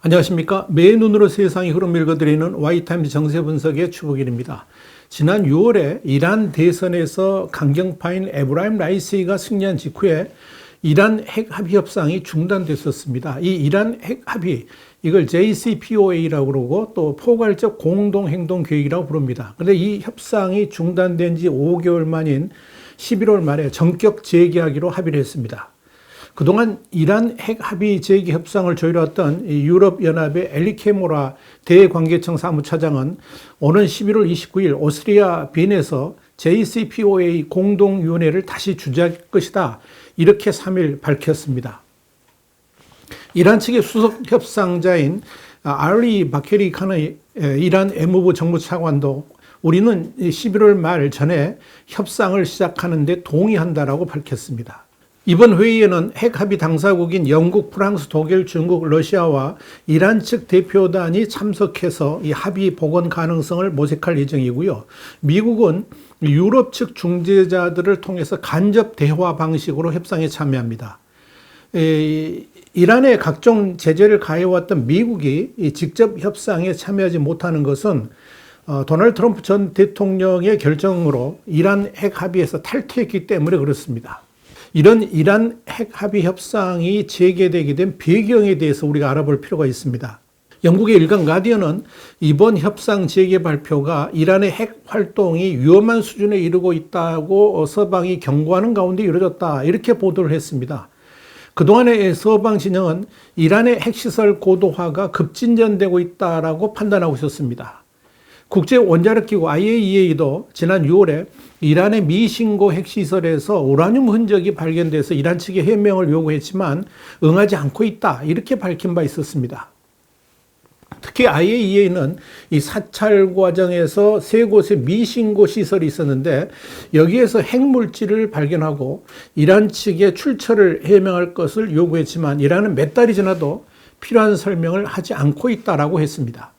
안녕하십니까. 매의 눈으로 세상의 흐름 읽어드리는 Y타임즈 정세 분석의 추복일입니다. 지난 6월에 이란 대선에서 강경파인 에브라임 라이시가 승리한 직후에 이란 핵 합의 협상이 중단됐었습니다. 이 이란 핵 합의, 이걸 JCPOA라고 그러고 또 포괄적 공동행동계획이라고 부릅니다. 그런데 이 협상이 중단된 지 5개월 만인 11월 말에 전격 재개하기로 합의를 했습니다. 그동안 이란 핵 합의 재개 협상을 조율했던 유럽연합의 엘리케 모라 대관계청 사무차장은 오는 11월 29일 오스트리아 빈에서 JCPOA 공동위원회를 다시 주재할 것이다. 이렇게 3일 밝혔습니다. 이란 측의 수석 협상자인 알리 바케리 칸의 이란 외무부 정무차관도 우리는 11월 말 전에 협상을 시작하는 데 동의한다라고 밝혔습니다. 이번 회의에는 핵 합의 당사국인 영국, 프랑스, 독일, 중국, 러시아와 이란 측 대표단이 참석해서 이 합의 복원 가능성을 모색할 예정이고요. 미국은 유럽 측 중재자들을 통해서 간접 대화 방식으로 협상에 참여합니다. 이란에 각종 제재를 가해왔던 미국이 직접 협상에 참여하지 못하는 것은 도널드 트럼프 전 대통령의 결정으로 이란 핵 합의에서 탈퇴했기 때문에 그렇습니다. 이런 이란 핵 합의 협상이 재개되게 된 배경에 대해서 우리가 알아볼 필요가 있습니다. 영국의 일간 가디언은 이번 협상 재개 발표가 이란의 핵 활동이 위험한 수준에 이르고 있다고 서방이 경고하는 가운데 이루어졌다. 이렇게 보도를 했습니다. 그동안의 서방 진영은 이란의 핵시설 고도화가 급진전되고 있다라고 판단하고 있었습니다. 국제원자력기구 IAEA도 지난 6월에 이란의 미신고 핵시설에서 우라늄 흔적이 발견돼서 이란 측에 해명을 요구했지만 응하지 않고 있다. 이렇게 밝힌 바 있었습니다. 특히 IAEA는 이 사찰 과정에서 세 곳의 미신고 시설이 있었는데 여기에서 핵물질을 발견하고 이란 측에 출처를 해명할 것을 요구했지만 이란은 몇 달이 지나도 필요한 설명을 하지 않고 있다라고 했습니다.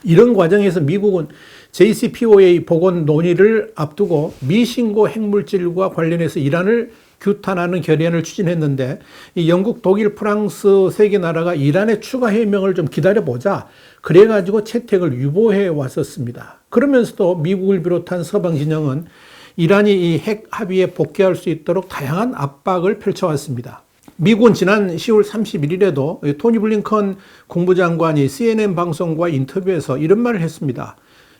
이런 과정에서 미국은 JCPOA 복원 논의를 앞두고 미신고 핵물질과 관련해서 이란을 규탄하는 결의안을 추진했는데 이 영국, 독일, 프랑스 세 개 나라가 이란의 추가 해명을 좀 기다려보자 그래가지고 채택을 유보해 왔었습니다. 그러면서도 미국을 비롯한 서방 진영은 이란이 이 핵 합의에 복귀할 수 있도록 다양한 압박을 펼쳐왔습니다. 미국은 지난 10월 31일에도 토니 블링컨 국무장관이 CNN 방송과 인터뷰에서 이런 말을 했습니다.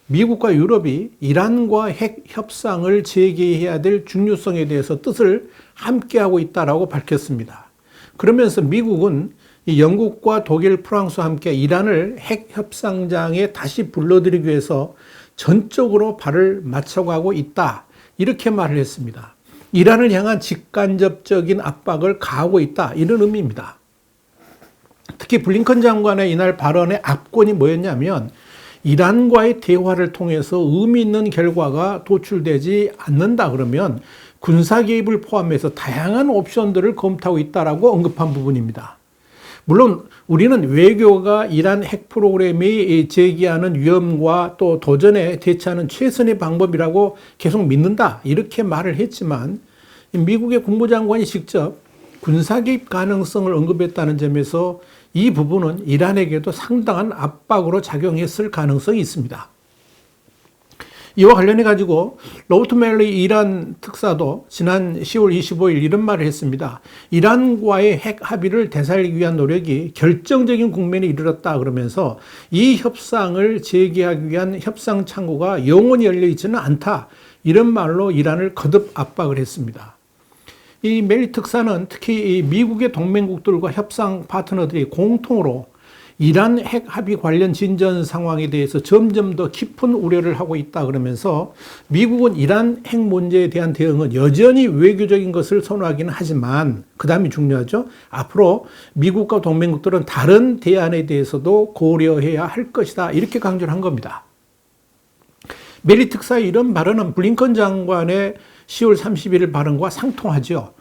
미국과 유럽이 이란과 핵 협상을 재개해야 될 중요성에 대해서 뜻을 함께하고 있다라고 밝혔습니다. 그러면서 미국은 영국과 독일, 프랑스와 함께 이란을 핵 협상장에 다시 불러들이기 위해서 전적으로 발을 맞춰가고 있다. 이렇게 말을 했습니다. 이란을 향한 직간접적인 압박을 가하고 있다. 이런 의미입니다. 특히 블링컨 장관의 이날 발언의 압권이 뭐였냐면 이란과의 대화를 통해서 의미 있는 결과가 도출되지 않는다 그러면 군사 개입을 포함해서 다양한 옵션들을 검토하고 있다라고 언급한 부분입니다. 물론 우리는 외교가 이란 핵 프로그램이 제기하는 위험과 또 도전에 대처하는 최선의 방법이라고 계속 믿는다. 이렇게 말을 했지만 미국의 국무장관이 직접 군사 개입 가능성을 언급했다는 점에서 이 부분은 이란에게도 상당한 압박으로 작용했을 가능성이 있습니다. 이와 관련해 가지고 로버트 멜리 이란 특사도 지난 10월 25일 이런 말을 했습니다. 이란과의 핵 합의를 되살리기 위한 노력이 결정적인 국면에 이르렀다 그러면서 이 협상을 재개하기 위한 협상 창구가 영원히 열려 있지는 않다. 이런 말로 이란을 거듭 압박을 했습니다. 이 멜리 특사는 특히 미국의 동맹국들과 협상 파트너들이 공통으로 이란 핵 합의 관련 진전 상황에 대해서 점점 더 깊은 우려를 하고 있다 그러면서 미국은 이란 핵 문제에 대한 대응은 여전히 외교적인 것을 선호하기는 하지만 그 다음이 중요하죠. 앞으로 미국과 동맹국들은 다른 대안에 대해서도 고려해야 할 것이다. 이렇게 강조를 한 겁니다. 멜리 특사의 이런 발언은 블링컨 장관의 10월 31일 발언과 상통하죠.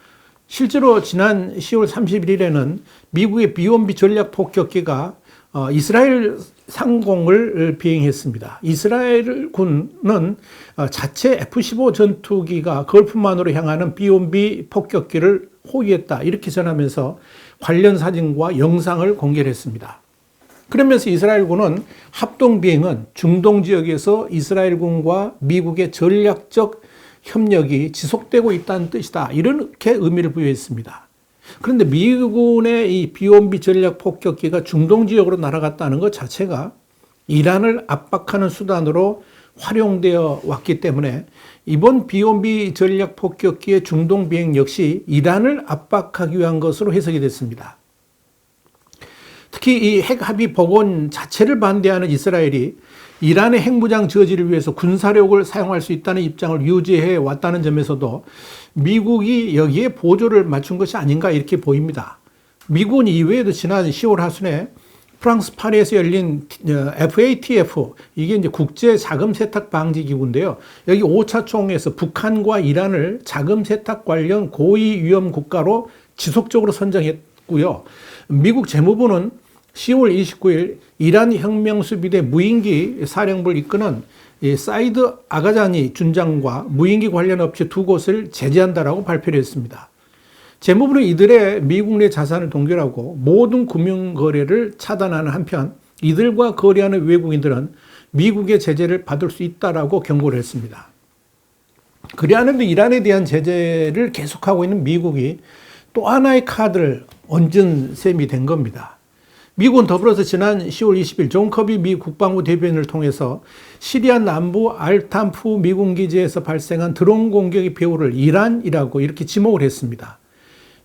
실제로 지난 10월 31일에는 미국의 B-1B 전략 폭격기가 이스라엘 상공을 비행했습니다. 이스라엘 군은 자체 F-15 전투기가 걸프만으로 향하는 B-1B 폭격기를 호위했다. 이렇게 전하면서 관련 사진과 영상을 공개했습니다. 그러면서 이스라엘군은 합동 비행은 중동 지역에서 이스라엘군과 미국의 전략적 협력이 지속되고 있다는 뜻이다. 이렇게 의미를 부여했습니다. 그런데 미군의 이 B-1B 전략 폭격기가 중동 지역으로 날아갔다는 것 자체가 이란을 압박하는 수단으로 활용되어 왔기 때문에 이번 B-1B 전략 폭격기의 중동 비행 역시 이란을 압박하기 위한 것으로 해석이 됐습니다. 특히 이 핵 합의 복원 자체를 반대하는 이스라엘이 이란의 핵무장 저지를 위해서 군사력을 사용할 수 있다는 입장을 유지해 왔다는 점에서도 미국이 여기에 보조를 맞춘 것이 아닌가 이렇게 보입니다. 미국은 이외에도 지난 10월 하순에 프랑스 파리에서 열린 FATF, 이게 이제 국제 자금 세탁 방지 기구인데요. 여기 5차 총회에서 북한과 이란을 자금 세탁 관련 고위 위험 국가로 지속적으로 선정했고요. 미국 재무부는 10월 29일 이란 혁명수비대 무인기 사령부를 이끄는 사이드 아가자니 준장과 무인기 관련 업체 2곳을 제재한다라고 발표를 했습니다. 재무부는 이들의 미국 내 자산을 동결하고 모든 금융거래를 차단하는 한편 이들과 거래하는 외국인들은 미국의 제재를 받을 수 있다라고 경고를 했습니다. 그리하는데 이란에 대한 제재를 계속하고 있는 미국이 또 하나의 카드를 얹은 셈이 된 겁니다. 미국은 더불어서 지난 10월 20일 존 커비 미 국방부 대변인을 통해서 시리아 남부 알탄프 미군 기지에서 발생한 드론 공격의 배후를 이란이라고 이렇게 지목을 했습니다.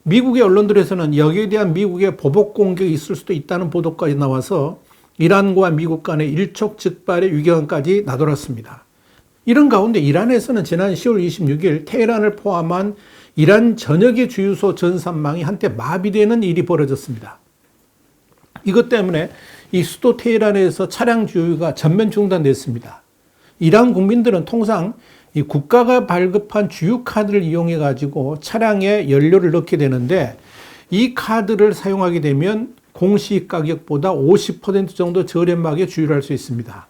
미국의 언론들에서는 여기에 대한 미국의 보복 공격이 있을 수도 있다는 보도까지 나와서 이란과 미국 간의 일촉즉발의 위기감까지 나돌았습니다. 이런 가운데 이란에서는 지난 10월 26일 테헤란을 포함한 이란 전역의 주유소 전산망이 한때 마비되는 일이 벌어졌습니다. 이것 때문에 이 수도 테헤란에서 차량 주유가 전면 중단됐습니다. 이란 국민들은 통상 이 국가가 발급한 주유 카드를 이용해 가지고 차량에 연료를 넣게 되는데 이 카드를 사용하게 되면 공시 가격보다 50% 정도 저렴하게 주유를 할 수 있습니다.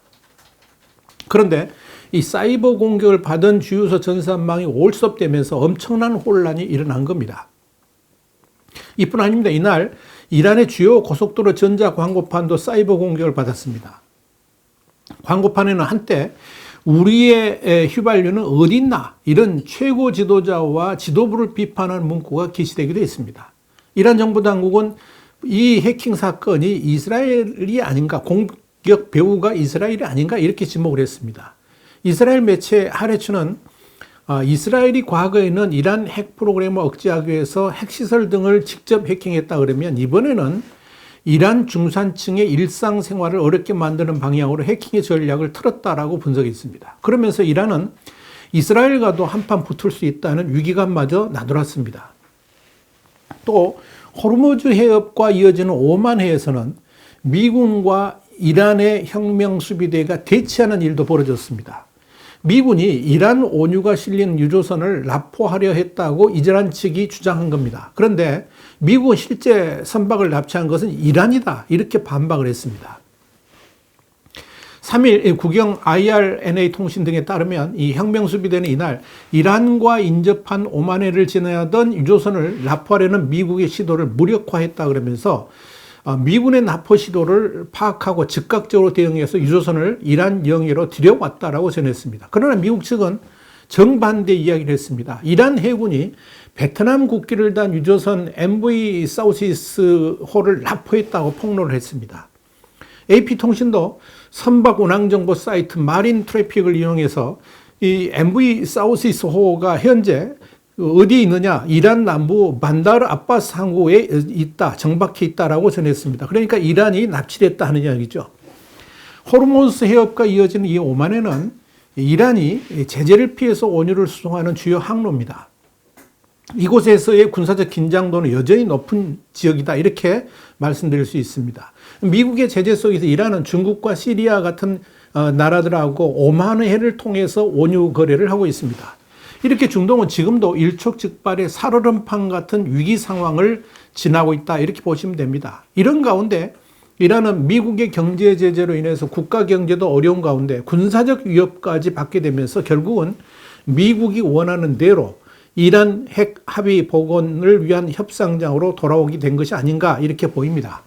그런데 이 사이버 공격을 받은 주유소 전산망이 올스톱되면서 엄청난 혼란이 일어난 겁니다. 이뿐 아닙니다. 이날 이란의 주요 고속도로 전자 광고판도 사이버 공격을 받았습니다. 광고판에는 한때 우리의 휘발유는 어디 있나 이런 최고 지도자와 지도부를 비판하는 문구가 게시되기도 했습니다. 이란 정부 당국은 이 해킹 사건이 이스라엘이 아닌가, 공격 배후가 이스라엘이 아닌가 이렇게 지목을 했습니다. 이스라엘 매체 하레츠는 이스라엘이 과거에는 이란 핵 프로그램을 억제하기 위해서 핵시설 등을 직접 해킹했다 그러면 이번에는 이란 중산층의 일상생활을 어렵게 만드는 방향으로 해킹의 전략을 틀었다라고 분석했습니다. 그러면서 이란은 이스라엘과도 한판 붙을 수 있다는 위기감마저 나돌았습니다. 또 호르무즈 해협과 이어지는 오만해에서는 미군과 이란의 혁명수비대가 대치하는 일도 벌어졌습니다. 미군이 이란 원유가 실린 유조선을 납포하려 했다고 이란 측이 주장한 겁니다. 그런데 미국은 실제 선박을 납치한 것은 이란이다 이렇게 반박을 했습니다. 3일 국영 IRNA 통신 등에 따르면 이 혁명수비대는 이날 이란과 인접한 오만해를 지나던 유조선을 납포하려는 미국의 시도를 무력화했다 그러면서 미군의 납포 시도를 파악하고 즉각적으로 대응해서 유조선을 이란 영해로 들여왔다라고 전했습니다. 그러나 미국 측은 정반대 이야기를 했습니다. 이란 해군이 베트남 국기를 단 유조선 MV 사우시스호를 납포했다고 폭로를 했습니다. AP통신도 선박 운항 정보 사이트 마린 트래픽을 이용해서 이 MV 사우시스호가 현재 어디에 있느냐? 이란 남부 반다르 아바스 항구에 있다, 정박해 있다라고 전했습니다. 그러니까 이란이 납치됐다 하는 이야기죠. 호르무즈 해협과 이어지는 이 오만해는 이란이 제재를 피해서 원유를 수송하는 주요 항로입니다. 이곳에서의 군사적 긴장도는 여전히 높은 지역이다 이렇게 말씀드릴 수 있습니다. 미국의 제재 속에서 이란은 중국과 시리아 같은 나라들하고 오만해를 통해서 원유 거래를 하고 있습니다. 이렇게 중동은 지금도 일촉즉발의 살얼음판 같은 위기 상황을 지나고 있다 이렇게 보시면 됩니다. 이런 가운데 이란은 미국의 경제 제재로 인해서 국가 경제도 어려운 가운데 군사적 위협까지 받게 되면서 결국은 미국이 원하는 대로 이란 핵 합의 복원을 위한 협상장으로 돌아오게 된 것이 아닌가 이렇게 보입니다.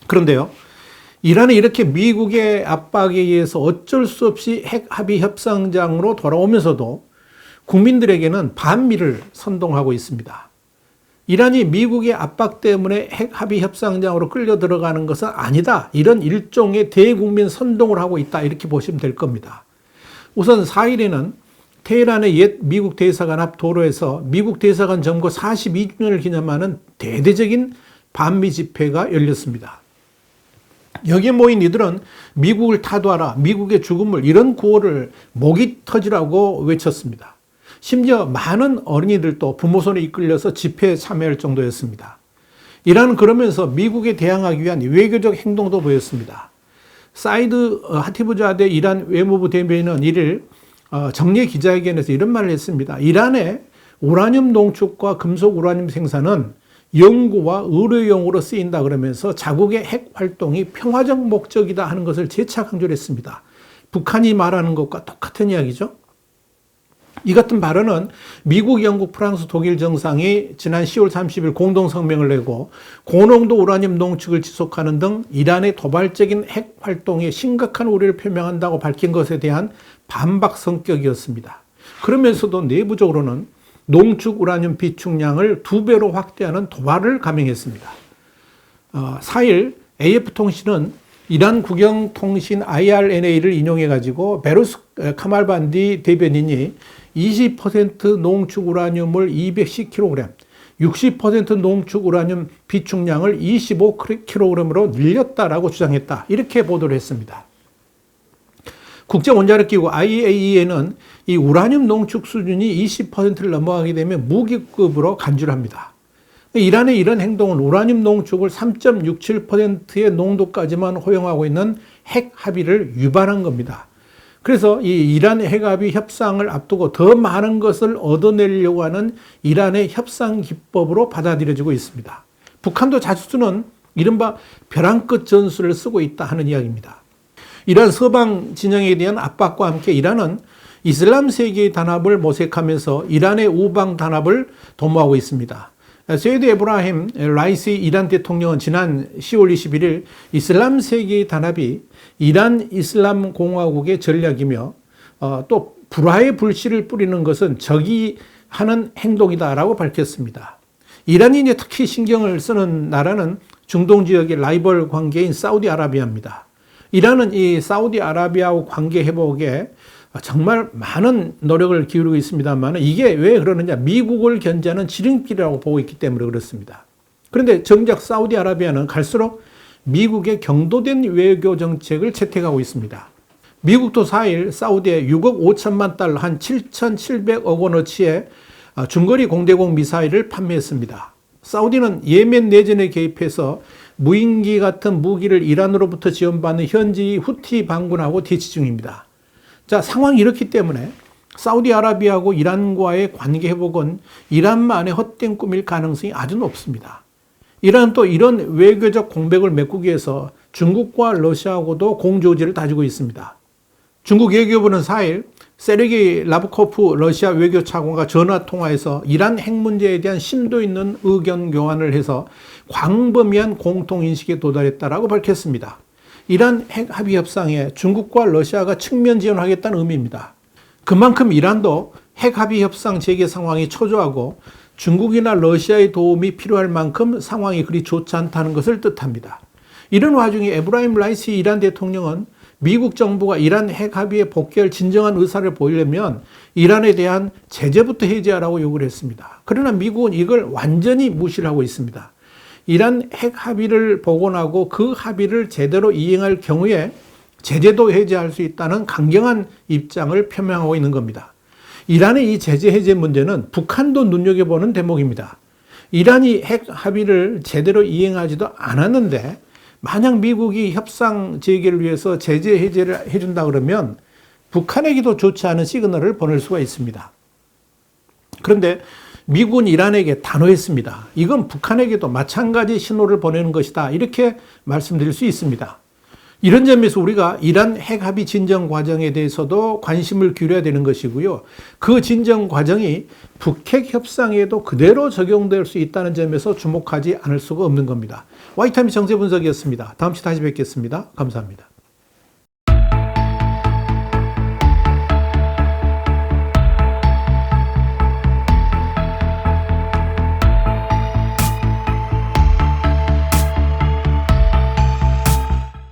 그런데요, 이란이 이렇게 미국의 압박에 의해서 어쩔 수 없이 핵 합의 협상장으로 돌아오면서도 국민들에게는 반미를 선동하고 있습니다. 이란이 미국의 압박 때문에 핵 합의 협상장으로 끌려 들어가는 것은 아니다. 이런 일종의 대국민 선동을 하고 있다. 이렇게 보시면 될 겁니다. 우선 4일에는 테헤란의 옛 미국 대사관 앞 도로에서 미국 대사관 점거 42주년을 기념하는 대대적인 반미 집회가 열렸습니다. 여기에 모인 이들은 미국을 타도하라, 미국의 죽음을, 이런 구호를 목이 터지라고 외쳤습니다. 심지어 많은 어린이들도 부모 손에 이끌려서 집회에 참여할 정도였습니다. 이란은 그러면서 미국에 대항하기 위한 외교적 행동도 보였습니다. 사이드 하티브자데 이란 외무부 대변인은 1일 정례 기자회견에서 이런 말을 했습니다. 이란의 우라늄 농축과 금속 우라늄 생산은 연구와 의료용으로 쓰인다 그러면서 자국의 핵 활동이 평화적 목적이다 하는 것을 재차 강조를 했습니다. 북한이 말하는 것과 똑같은 이야기죠. 이 같은 발언은 미국, 영국, 프랑스, 독일 정상이 지난 10월 30일 공동성명을 내고 고농도 우라늄 농축을 지속하는 등 이란의 도발적인 핵 활동에 심각한 우려를 표명한다고 밝힌 것에 대한 반박 성격이었습니다. 그러면서도 내부적으로는 농축 우라늄 비축량을 2배로 확대하는 도발을 감행했습니다. 4일 AF통신은 이란 국영통신 IRNA를 인용해가지고 베루스 카말반디 대변인이 20% 농축 우라늄을 210kg, 60% 농축 우라늄 비축량을 25kg으로 늘렸다라고 주장했다. 이렇게 보도를 했습니다. 국제원자력기구 IAEA는 이 우라늄 농축 수준이 20%를 넘어가게 되면 무기급으로 간주를 합니다. 이란의 이런 행동은 우라늄 농축을 3.67%의 농도까지만 허용하고 있는 핵 합의를 위반한 겁니다. 그래서 이 이란 핵합의 협상을 앞두고 더 많은 것을 얻어내려고 하는 이란의 협상 기법으로 받아들여지고 있습니다. 북한도 자주 쓰는 이른바 벼랑 끝 전술을 쓰고 있다 하는 이야기입니다. 이란 서방 진영에 대한 압박과 함께 이란은 이슬람 세계의 단합을 모색하면서 이란의 우방 단합을 도모하고 있습니다. 세이드 에브라힘 라이시 이란 대통령은 지난 10월 21일 이슬람 세계의 단합이 이란 이슬람 공화국의 전략이며 또 불화의 불씨를 뿌리는 것은 적이 하는 행동이다라고 밝혔습니다. 이란이 이제 특히 신경을 쓰는 나라는 중동 지역의 라이벌 관계인 사우디아라비아입니다. 이란은 이 사우디아라비아와 관계 회복에 정말 많은 노력을 기울이고 있습니다만 이게 왜 그러느냐, 미국을 견제하는 지름길이라고 보고 있기 때문에 그렇습니다. 그런데 정작 사우디아라비아는 갈수록 미국의 경도된 외교 정책을 채택하고 있습니다. 미국도 4일 사우디에 6억 5천만 달러 한 7,700억 원어치의 중거리 공대공 미사일을 판매했습니다. 사우디는 예멘 내전에 개입해서 무인기 같은 무기를 이란으로부터 지원받는 현지 후티 반군하고 대치 중입니다. 자, 상황이 이렇기 때문에 사우디아라비아하고 이란과의 관계 회복은 이란만의 헛된 꿈일 가능성이 아주 높습니다. 이란은 또 이런 외교적 공백을 메꾸기 위해서 중국과 러시아하고도 공조지를 다지고 있습니다. 중국 외교부는 4일 세르게이 라브코프 러시아 외교차관과 전화 통화에서 이란 핵 문제에 대한 심도 있는 의견 교환을 해서 광범위한 공통인식에 도달했다라고 밝혔습니다. 이란 핵 합의 협상에 중국과 러시아가 측면 지원하겠다는 의미입니다. 그만큼 이란도 핵 합의 협상 재개 상황이 초조하고 중국이나 러시아의 도움이 필요할 만큼 상황이 그리 좋지 않다는 것을 뜻합니다. 이런 와중에 에브라임 라이시 이란 대통령은 미국 정부가 이란 핵 합의에 복귀할 진정한 의사를 보이려면 이란에 대한 제재부터 해제하라고 요구를 했습니다. 그러나 미국은 이걸 완전히 무시를 하고 있습니다. 이란 핵 합의를 복원하고 그 합의를 제대로 이행할 경우에 제재도 해제할 수 있다는 강경한 입장을 표명하고 있는 겁니다. 이란의 이 제재 해제 문제는 북한도 눈여겨보는 대목입니다. 이란이 핵 합의를 제대로 이행하지도 않았는데 만약 미국이 협상 재개를 위해서 제재 해제를 해준다 그러면 북한에게도 좋지 않은 시그널을 보낼 수가 있습니다. 그런데 미국은 이란에게 단호했습니다. 이건 북한에게도 마찬가지 신호를 보내는 것이다. 이렇게 말씀드릴 수 있습니다. 이런 점에서 우리가 이란 핵합의 진정 과정에 대해서도 관심을 기울여야 되는 것이고요. 그 진정 과정이 북핵 협상에도 그대로 적용될 수 있다는 점에서 주목하지 않을 수가 없는 겁니다. 화이트타임즈 정세 분석이었습니다. 다음 주에 다시 뵙겠습니다. 감사합니다.